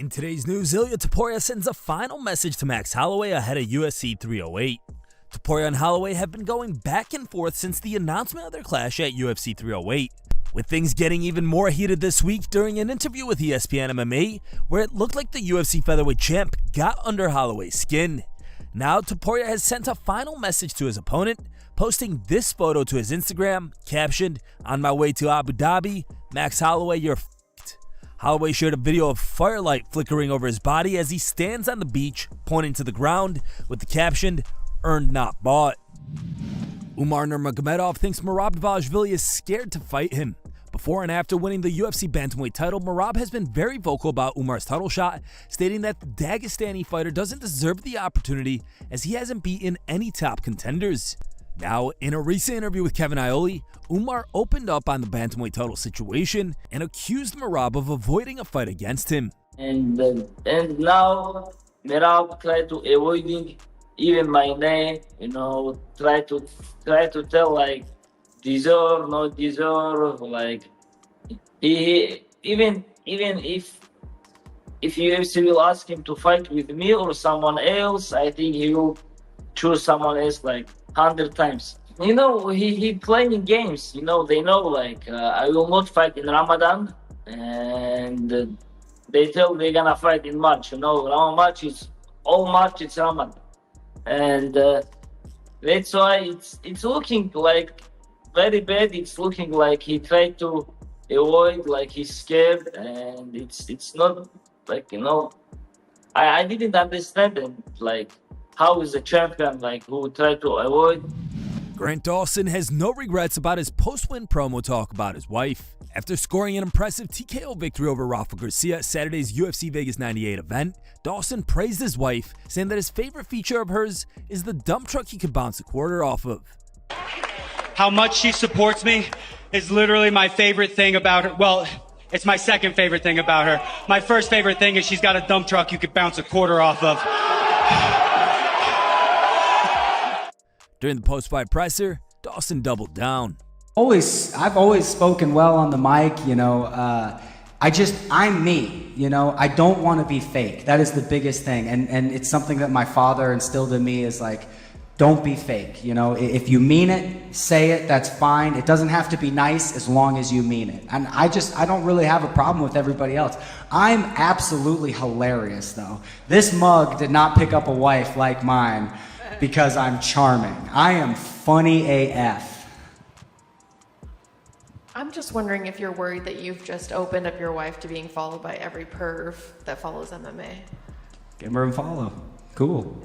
In today's news, Ilia Topuria sends a final message to Max Holloway ahead of UFC 308. Topuria and Holloway have been going back and forth since the announcement of their clash at UFC 308, with things getting even more heated this week during an interview with ESPN MMA, where it looked like the UFC featherweight champ got under Holloway's skin. Now, Topuria has sent a final message to his opponent, posting this photo to his Instagram, captioned, "On my way to Abu Dhabi, Max Holloway, you're f***ed." Holloway shared a video of firelight flickering over his body as he stands on the beach, pointing to the ground, with the caption, "Earned not bought." Umar Nurmagomedov thinks Merab DVALISHVILI is scared to fight him. Before and after winning the UFC bantamweight title, Merab has been very vocal about Umar's title shot, stating that the Dagestani fighter doesn't deserve the opportunity as he hasn't beaten any top contenders. Now, in a recent interview with Kevin Iole, Umar opened up on the bantamweight title situation and accused Merab of avoiding a fight against him. And now Merab tried to avoiding even my name, try to tell like deserve, not deserve, like he even if UFC will ask him to fight with me or someone else, I think he will choose someone else like 100 times. He playing games. They know like I will not fight in Ramadan, and they tell they're gonna fight in March. Ramadan March is all March. It's Ramadan, and that's why it's looking like very bad. It's looking like he tried to avoid, like he's scared, and it's not like I didn't understand it. Like, how is a champion like who tried to avoid? Dawson has no regrets about his post-win promo talk about his wife. After scoring an impressive TKO victory over Rafa Garcia at Saturday's UFC Vegas 98 event, Dawson praised his wife, saying that his favorite feature of hers is the dump truck he could bounce a quarter off of. How much she supports me is literally my favorite thing about her. Well, it's my second favorite thing about her. My first favorite thing is she's got a dump truck you could bounce a quarter off of. During the post-fight presser, Dawson doubled down. I've always spoken well on the mic, I'm me, I don't want to be fake. That is the biggest thing. And it's something that my father instilled in me is like, don't be fake. If you mean it, say it, that's fine. It doesn't have to be nice as long as you mean it. And I don't really have a problem with everybody else. I'm absolutely hilarious though. This mug did not pick up a wife like mine because I'm charming. I am funny AF. I'm just wondering if you're worried that you've just opened up your wife to being followed by every perv that follows MMA. Give her a follow. Cool.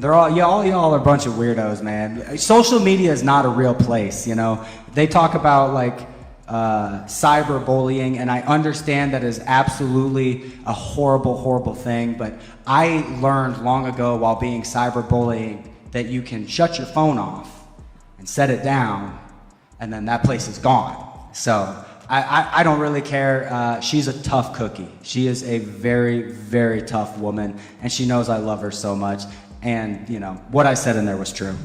All y'all are a bunch of weirdos, man. Social media is not a real place, They talk about like cyberbullying, and I understand that is absolutely a horrible, horrible thing, but I learned long ago while being cyberbullying that you can shut your phone off and set it down, and then that place is gone. So I don't really care. She's a tough cookie. She is a very, very tough woman, and she knows I love her so much. And, what I said in there was true.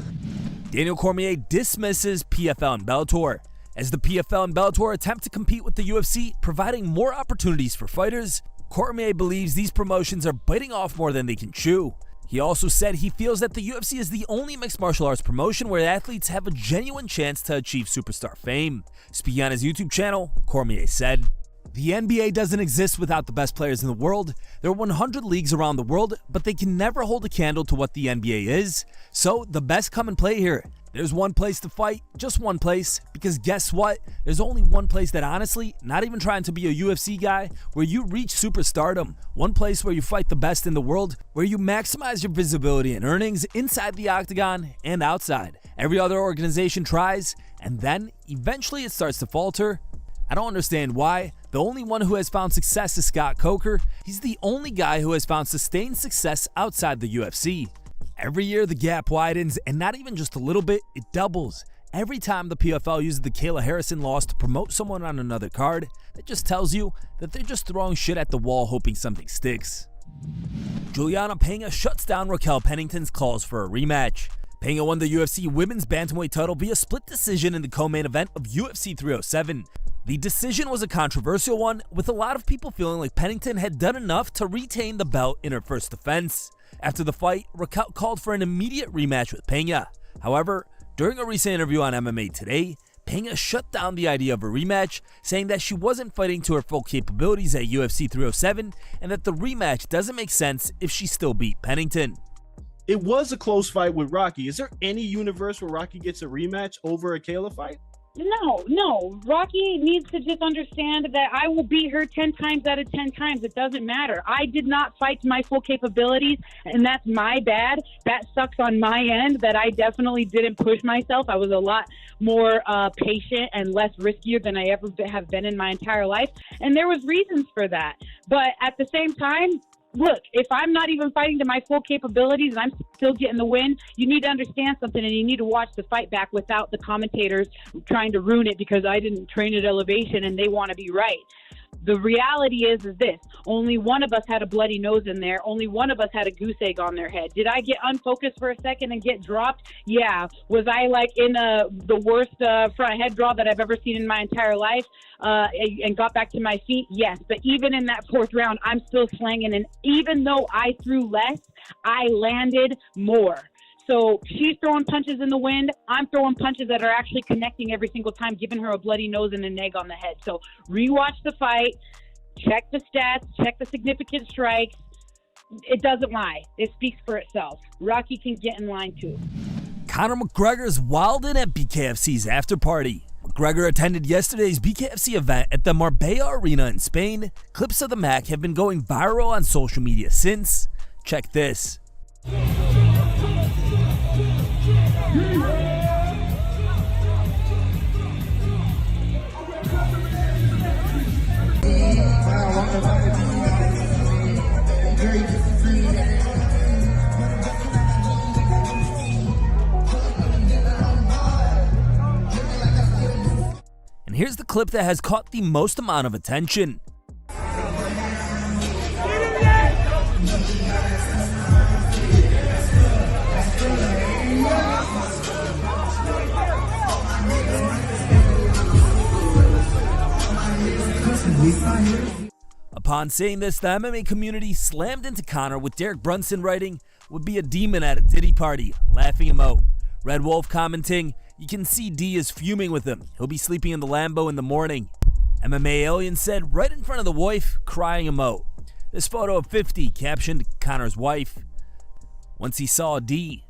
Daniel Cormier dismisses PFL and Bellator. As the PFL and Bellator attempt to compete with the UFC, providing more opportunities for fighters, Cormier believes these promotions are biting off more than they can chew. He also said he feels that the UFC is the only mixed martial arts promotion where athletes have a genuine chance to achieve superstar fame. Speaking on his YouTube channel, Cormier said, "The NBA doesn't exist without the best players in the world. There are 100 leagues around the world, but they can never hold a candle to what the NBA is. So the best come and play here. There's one place to fight, just one place, because guess what? There's only one place that honestly, not even trying to be a UFC guy, where you reach superstardom. One place where you fight the best in the world, where you maximize your visibility and earnings inside the octagon and outside. Every other organization tries, and then eventually it starts to falter. I don't understand why. The only one who has found success is Scott Coker. He's the only guy who has found sustained success outside the UFC. Every year the gap widens, and not even just a little bit, it doubles. Every time the PFL uses the Kayla Harrison loss to promote someone on another card, that just tells you that they're just throwing shit at the wall hoping something sticks." Julianna Pena shuts down Raquel Pennington's calls for a rematch. Pena won the UFC Women's Bantamweight title via split decision in the co-main event of UFC 307. The decision was a controversial one, with a lot of people feeling like Pennington had done enough to retain the belt in her first defense. After the fight, Raquel called for an immediate rematch with Pena. However, during a recent interview on MMA Today, Pena shut down the idea of a rematch, saying that she wasn't fighting to her full capabilities at UFC 307 and that the rematch doesn't make sense if she still beat Pennington. It was a close fight with Rocky. Is there any universe where Rocky gets a rematch over a Kayla fight? No. Rocky needs to just understand that I will beat her 10 times out of 10 times. It doesn't matter. I did not fight to my full capabilities, and that's my bad. That sucks on my end that I definitely didn't push myself. I was a lot more patient and less riskier than I ever have been in my entire life, and there was reasons for that. But at the same time, look, if I'm not even fighting to my full capabilities and I'm still getting the win, you need to understand something, and you need to watch the fight back without the commentators trying to ruin it because I didn't train at elevation and they want to be right. The reality is this: only one of us had a bloody nose in there. Only one of us had a goose egg on their head. Did I get unfocused for a second and get dropped? Yeah. Was I like in the worst front head draw that I've ever seen in my entire life and got back to my feet? Yes. But even in that fourth round, I'm still slanging. And even though I threw less, I landed more. So she's throwing punches in the wind. I'm throwing punches that are actually connecting every single time, giving her a bloody nose and an egg on the head. So rewatch the fight, check the stats, check the significant strikes. It doesn't lie. It speaks for itself. Rocky can get in line too. Conor McGregor's wildin' at BKFC's after party. McGregor attended yesterday's BKFC event at the Marbella Arena in Spain. Clips of the Mac have been going viral on social media since. Check this. And here's the clip that has caught the most amount of attention. Upon saying this, the MMA community slammed into Conor, with Derek Brunson writing, "Would be a demon at a titty party," laughing him out. Red Wolf commenting, "You can see D is fuming with him. He'll be sleeping in the Lambo in the morning." MMA Alien said, "Right in front of the wife, crying him out." This photo of 50 captioned Conor's wife. Once he saw D,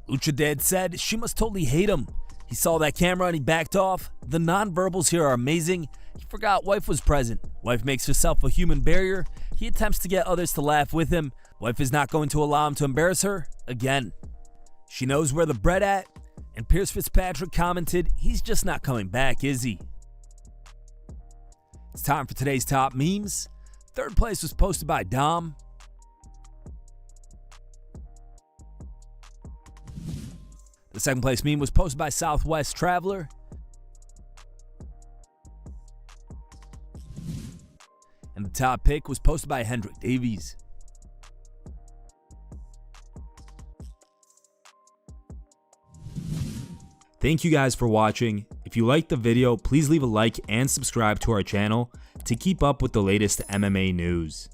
Lucha Dad said, "She must totally hate him. He saw that camera and he backed off. The non-verbals here are amazing. He forgot wife was present. Wife makes herself a human barrier. He attempts to get others to laugh with him. Wife is not going to allow him to embarrass her again. She knows where the bread at." And Pierce Fitzpatrick commented, "He's just not coming back, is he?" It's time for today's top memes. Third place was posted by Dom. The second place meme was posted by Southwest Traveler. And the top pick was posted by Hendrick Davies. Thank you guys for watching. If you liked the video, please leave a like and subscribe to our channel to keep up with the latest MMA news.